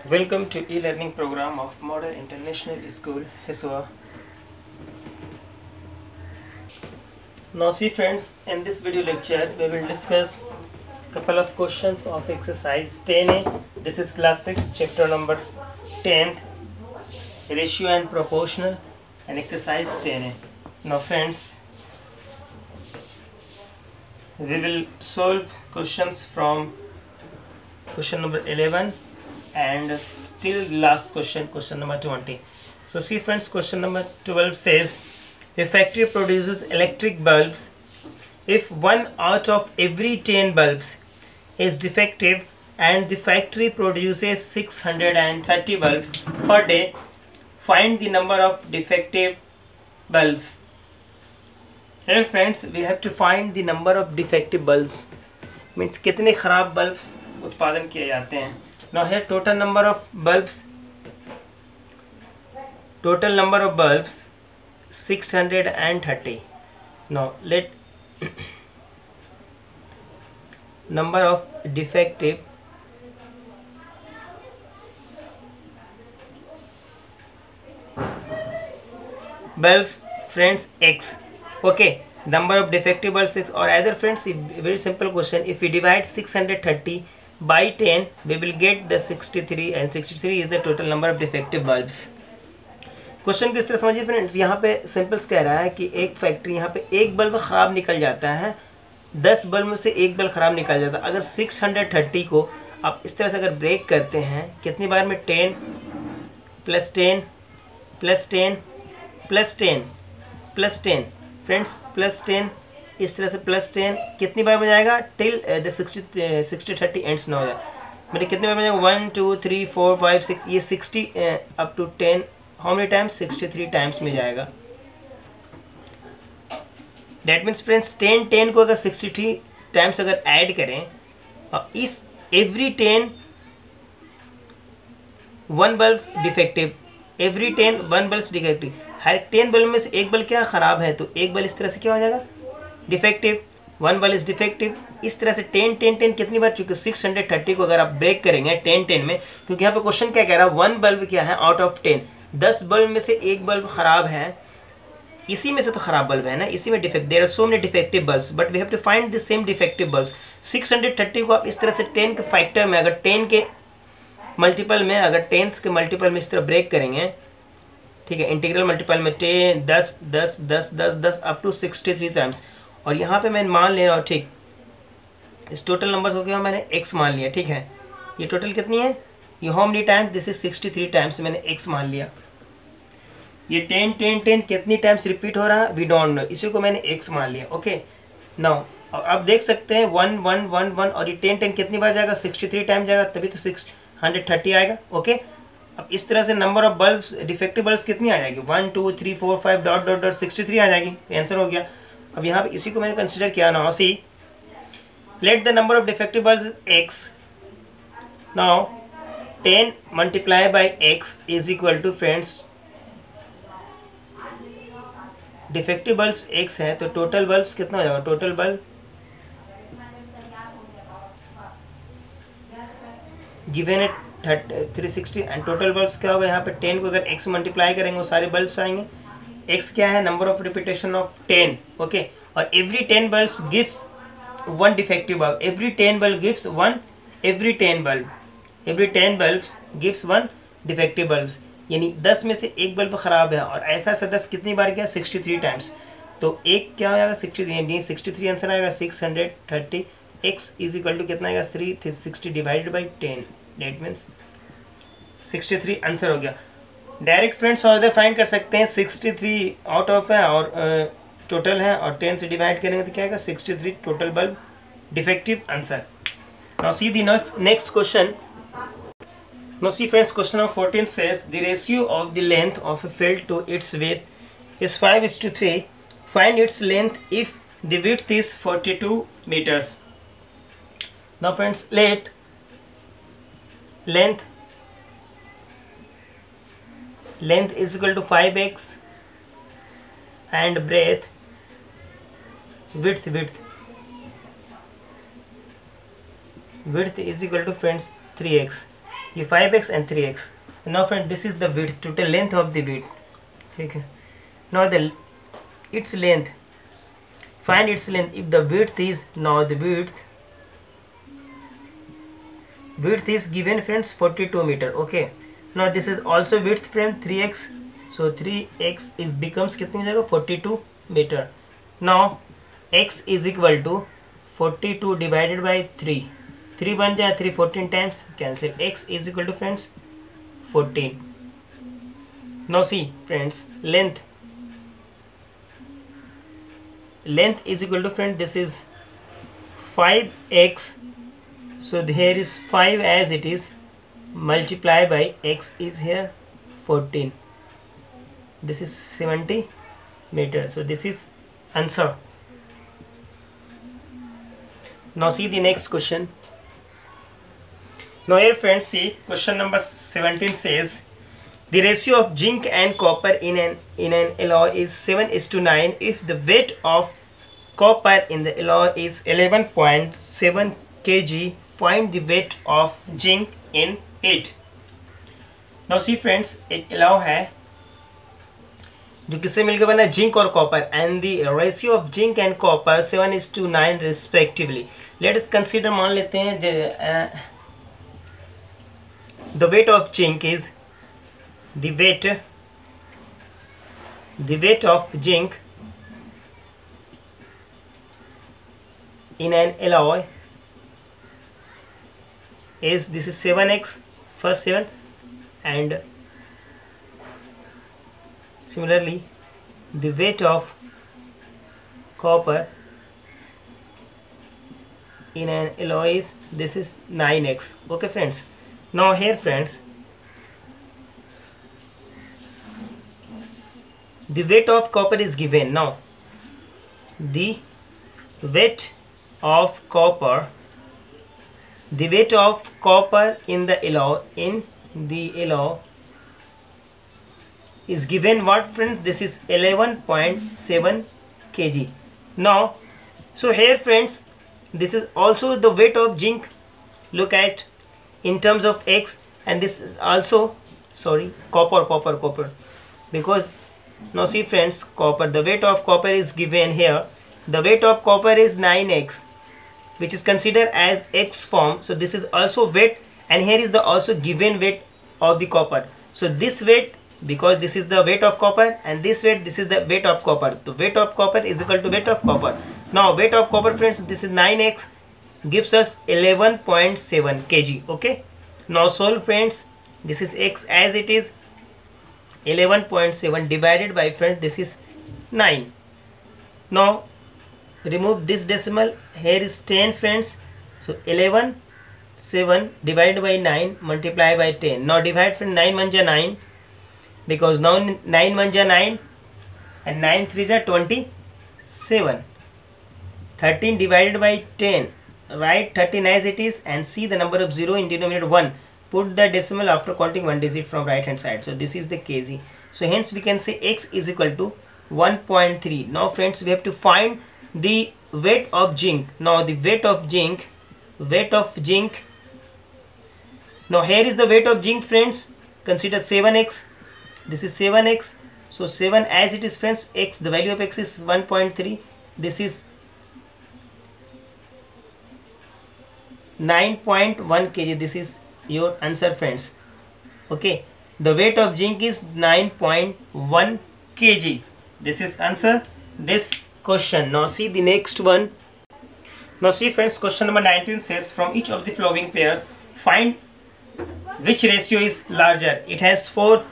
Welcome to e-learning program of Model International School, Hiswa. Now see friends, in this video lecture we will discuss couple of questions of exercise 10A. This is class 6 chapter number 10th, ratio and proportional, and exercise 10A. Now friends, we will solve questions from question number 11 and still last question number 20. So see friends, question number 12 says a factory produces electric bulbs. If 1 out of every 10 bulbs is defective and the factory produces 630 bulbs per day, find the number of defective bulbs. Here friends, we have to find the number of defective bulbs, means कितने खराब bulbs उत्पादन किए जाते हैं. Now here total number of bulbs 630. Now let number of defective bulbs friends x. Okay, number of defective bulbs 6, or either friends, very simple question, if we divide 630 by 10 we will get the 63, and 63 is the total number of defective bulbs. Question किस तरह समझिए friends, यहाँ पे symbols कह रहा है कि एक फैक्ट्री, यहाँ पे एक बल्ब ख़राब निकल जाता है, 10 बल्ब में से एक बल्ब ख़राब निकल जाता है. अगर 630 को आप इस तरह से अगर ब्रेक करते हैं, कितनी बार में 10 plus 10 plus 10 plus 10 plus 10 friends plus 10, इस तरह से प्लस 10 कितनी बार में जाएगा टिल द 60-30 एंड्स ना हो जाए. मतलब कितने बार में जाएगा 1 2 3 4 5 6, ये 60 up to 10, how many times 63 times में जाएगा. डेट मीन्स फ्रेंड्स 10 को अगर 63 टाइम्स अगर ऐड करें और इस every 10 1 bulb defective, every 10 1 bulb defective, हर 10 बल्ब में से एक बल्ब क्या ख़राब है, तो एक बल्ब इस तरह से क्या हो जाएगा डिफेक्टिव, 1 बल्ब इज डिफेक्टिव. इस तरह से 10 कितनी बार, चूंकि 630 को अगर आप ब्रेक करेंगे 10 में, क्योंकि यहाँ पे क्वेश्चन क्या कह रहा है 1 बल्ब क्या है आउट ऑफ 10, 10 बल्ब में से एक बल्ब खराब है, इसी में से तो खराब बल्ब है ना, इसी में defect, there are so many defective bulbs but we have to find the same defective bulbs. 630 को आप इस तरह से 10 के फैक्टर में, अगर 10 के मल्टीपल में, अगर 10 के मल्टीपल में इस तरह ब्रेक करेंगे, ठीक है, इंटीग्रल मल्टीपल में 10 10 10 10 10 10 अप टू 63 टाइम्स. और यहाँ पे मैं मान ले रहा हूँ, ठीक, इस टोटल नंबर्स को क्या मैंने x मान लिया, ठीक है, ये टोटल कितनी है, ये how many times, this is 63 times मैंने x मान लिया. ये 10 कितनी टाइम्स रिपीट हो रहा है वी डोंट नो, इसी को मैंने x मान लिया. ओके नाउ अब देख सकते हैं 1 1 1 1 और ये 10 कितनी बार जाएगा 63 टाइम जाएगा, तभी तो 630 आएगा. ओके अब इस तरह से number of bulbs defective bulbs कितनी आ जाएगी 1 2 3 4 5 डॉट डॉट डॉट 63 आ जाएगी. आंसर हो गया. अब यहाँ पे इसी को मैंने कंसिडर किया. Now see let the number of defective bulbs x. Now 10 multiply by x is equal to friends, defective bulbs x है तो टोटल बल्ब्स कितना हो जाएगा, total bulb given at 360 and total bulbs क्या होगा, यहाँ पे 10 को अगर x मल्टीप्लाई करेंगे वो सारे बल्ब्स आएंगे. x क्या है, number of repetition of 10. Okay और every 10 bulbs gives 1 defective bulb, every 10 bulb gives 1, every 10 bulbs gives 1 defective bulbs, यानी 10 में से एक बल्ब खराब है, और ऐसा ऐसा 10 कितनी बार गया 63 टाइम्स, तो एक क्या हो जाएगा 63 आंसर आएगा 630. x इज इक्वल टू कितना आएगा 360 divided by 10, that means 63 answer हो गया. डायरेक्ट फ्रेंड्स और इधर फाइंड कर सकते हैं, 63 आउट ऑफ है और टोटल है, और 10 से डिवाइड करेंगे तो क्या आएगा 63 total bulb defective. Answer. Now see the next question. Now see friends, question number 14 says the ratio of the length of a field to its width is 5:3. Find its length if the width is 42 meters. Now friends, let length is equal to 5x and breadth width is equal to friends 3x. ये 5x and 3x. Now friend, this is the width, total length of the width. ठीक है. Now its length, find its length. If the width is, now the width is given friends 42 meter. Okay. Now this is also width friend 3x. So 3x is becomes कितनी जगह 42 meter. Now x is equal to 42 divided by 3. 3 बन जाए 3 14 times cancel. X is equal to friends 14. Now see friends, length is equal to friend, this is 5x. So here is 5 as it is, multiply by x is here 14. This is 70 meter. So this is answer. Now see the next question. Now here friends, see question number 17 says the ratio of zinc and copper in an alloy is 7:9. If the weight of copper in the alloy is 11.7 kg, find the weight of zinc in it. Now see friends, एक alloy है जो किससे मिलकर बना, zinc और copper, and the ratio of zinc and copper 7:9 respectively. Let us consider, मान लेते हैं the weight of zinc is the weight of zinc in an alloy is, this is 7x, first 7, and similarly the weight of copper in an alloy is, this is 9x. Okay friends, now here friends, the weight of copper is given. Now the weight of copper in the alloy is given what friends, this is 11.7 kg. Now so here friends, this is also the weight of zinc, look at in terms of x, and this is also, sorry, copper, because now see friends, copper, the weight of copper is given here, the weight of copper is 9x, which is considered as x form. So this is also weight, and here is the also given weight of the copper. So this weight, because this is the weight of copper, and this weight, this is the weight of copper. The weight of copper is equal to weight of copper. Now weight of copper friends, this is 9x, gives us 11.7 kg. Okay, now solve friends, this is x as it is, 11.7 divided by friends, this is 9. Now remove this decimal, here is 10 friends. So 11.7 divided by 9 multiply by 10. Now divide from 9 1 ja 9, because now 9 1 ja 9 and 9 3 ja 27. 13 divided by 10, write 13 as it is, and see the number of 0 in denominator 1. Put the decimal after counting one digit from right hand side. So this is the kg. So hence we can say x is equal to 1.3. Now friends, we have to find the weight of zinc. Now the weight of zinc, now here is the weight of zinc friends, consider 7x, this is 7x, so 7 as it is friends, x, the value of x is 1.3, this is 9.1 kg, this is your answer friends. Okay, the weight of zinc is 9.1 kg. This is answer this question. Now see the next one. Now see friends, question number 19 says from each of the following pairs find which ratio is larger. It has 4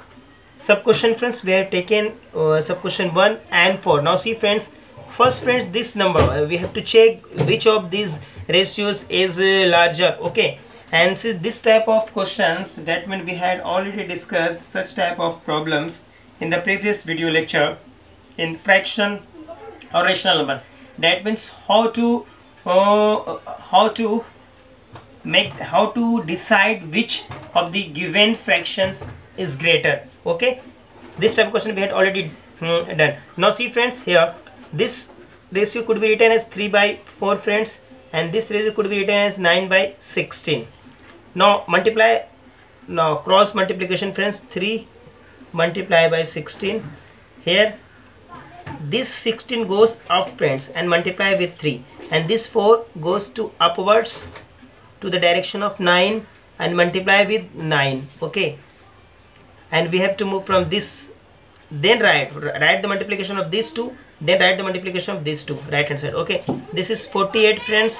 sub question friends. We have taken sub question 1 and 4. Now see friends, first friends, this number we have to check which of these ratios is larger. Okay, and see this type of questions, that means we had already discussed such type of problems in the previous video lecture in fraction or rational number. That means how to decide which of the given fractions is greater. Okay, this type of question we had already done. Now see friends, here this ratio could be written as 3/4 friends, and this ratio could be written as 9/16. Now multiply Now cross multiplication friends, 3 multiplied by 16. Here this 16 goes up friends and multiply with 3, and this 4 goes to upwards to the direction of 9 and multiply with 9. Okay, and we have to move from this, then write the multiplication of these two, then write the multiplication of these two, right hand side. Okay, this is 48 friends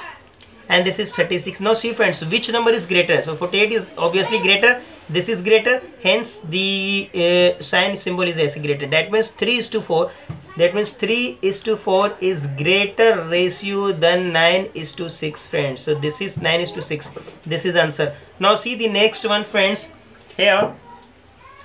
and this is 36. Now see friends, which number is greater? So 48 is obviously greater, this is greater, hence the sign symbol is as greater. That means 3:4. That means 3:4 is greater ratio than 9:6 friends. So this is 9:6. This is the answer. Now see the next one friends. Here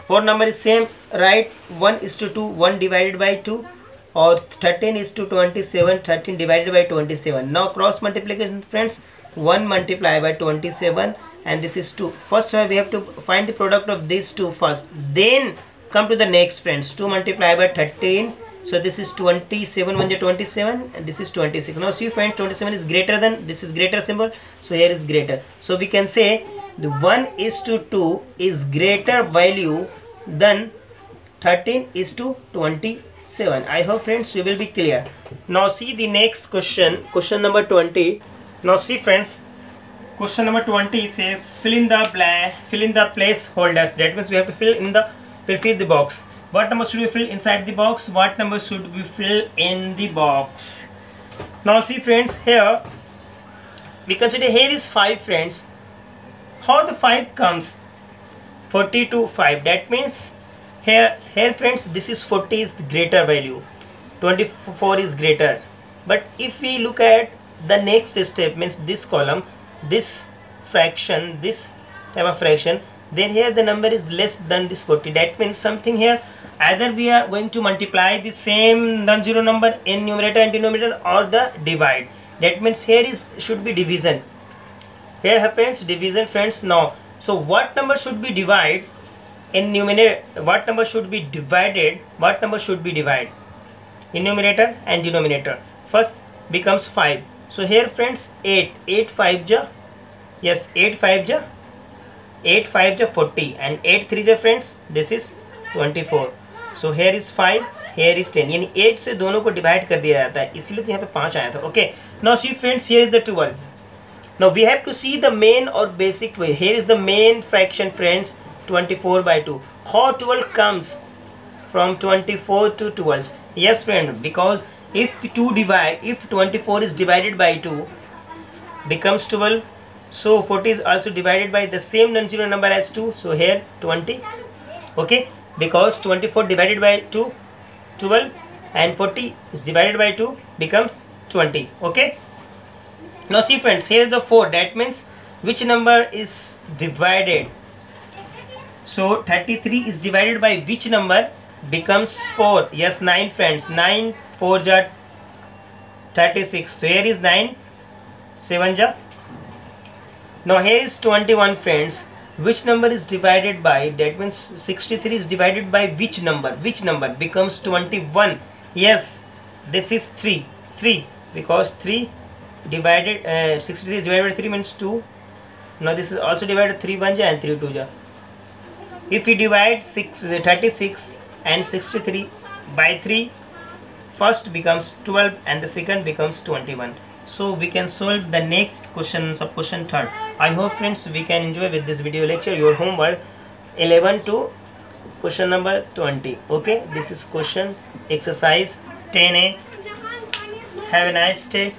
4 number is same, right? 1:2, 1 divided by 2, or 13:27, 13 divided by 27. Now cross multiplication friends, 1 multiplied by 27 and this is 2. First we have to find the product of these two first, then come to the next friends. 2 multiplied by 13, so this is 27, 1 is 27 and this is 26. Now see friends, 27 is greater than, this is greater symbol, so here is greater. So we can say the 1:2 is greater value than 13:27. I hope friends you will be clear. Now see the next question, question number 20. Now see friends, question number 20 says fill in the place holders. That means we have to fill the box. What number should we fill inside the box? What number should we fill in the box? Now see friends, here we consider here is 5 friends. How the 5 comes? 40 to 5. That means here friends, this is 40 is the greater value, 24 is greater. But if we look at the next step, means this column, this fraction, this type of fraction, then here the number is less than this 40. That means something here, either we are going to multiply the same non-zero number in numerator and denominator, or the divide. That means here is should be division. Here happens division friends. Now so what number should be divided in numerator, what number should be divided, what number should be divided in numerator and denominator? First becomes 5. So here friends, 8 5 ja, yes, 8 5 ja 40 and 8 3 ja friends, this is 24. So here is 5, here is 10, यानी 8 से दोनों को divide कर दिया जाता है, इसलिए तो यहाँ पे 5 आया था. Okay, now see friends, here is the 12. Now we have to see the main or basic way. Here is the main fraction friends, 24 by 2. How 12 comes from 24 to 12? Yes friend, because if 24 is divided by 2 becomes 12, so 40 is also divided by the same non-zero number as 2, so here 20. Okay, because 24 divided by 2 12 and 40 is divided by 2 becomes 20. Okay, now see friends, here is the 4. That means which number is divided? So 33 is divided by which number? Becomes 4. Yes, 9 friends. 9 4 ja 36. So here is 9 7 ja. Now here is 21 friends. Which number is divided by? That means 63 is divided by which number? Which number becomes 21? Yes, this is 3 because 3 divided 63 is divided by 3 means 2. Now this is also divided 3 1 ja and 3 2 ja. If we divide 36 and 63 by 3, first becomes 12 and the second becomes 21. So we can solve the next question, sub question 3rd. I hope friends we can enjoy with this video lecture. Your homework 11 to question number 20. Okay, this is question exercise 10A. Have a nice day.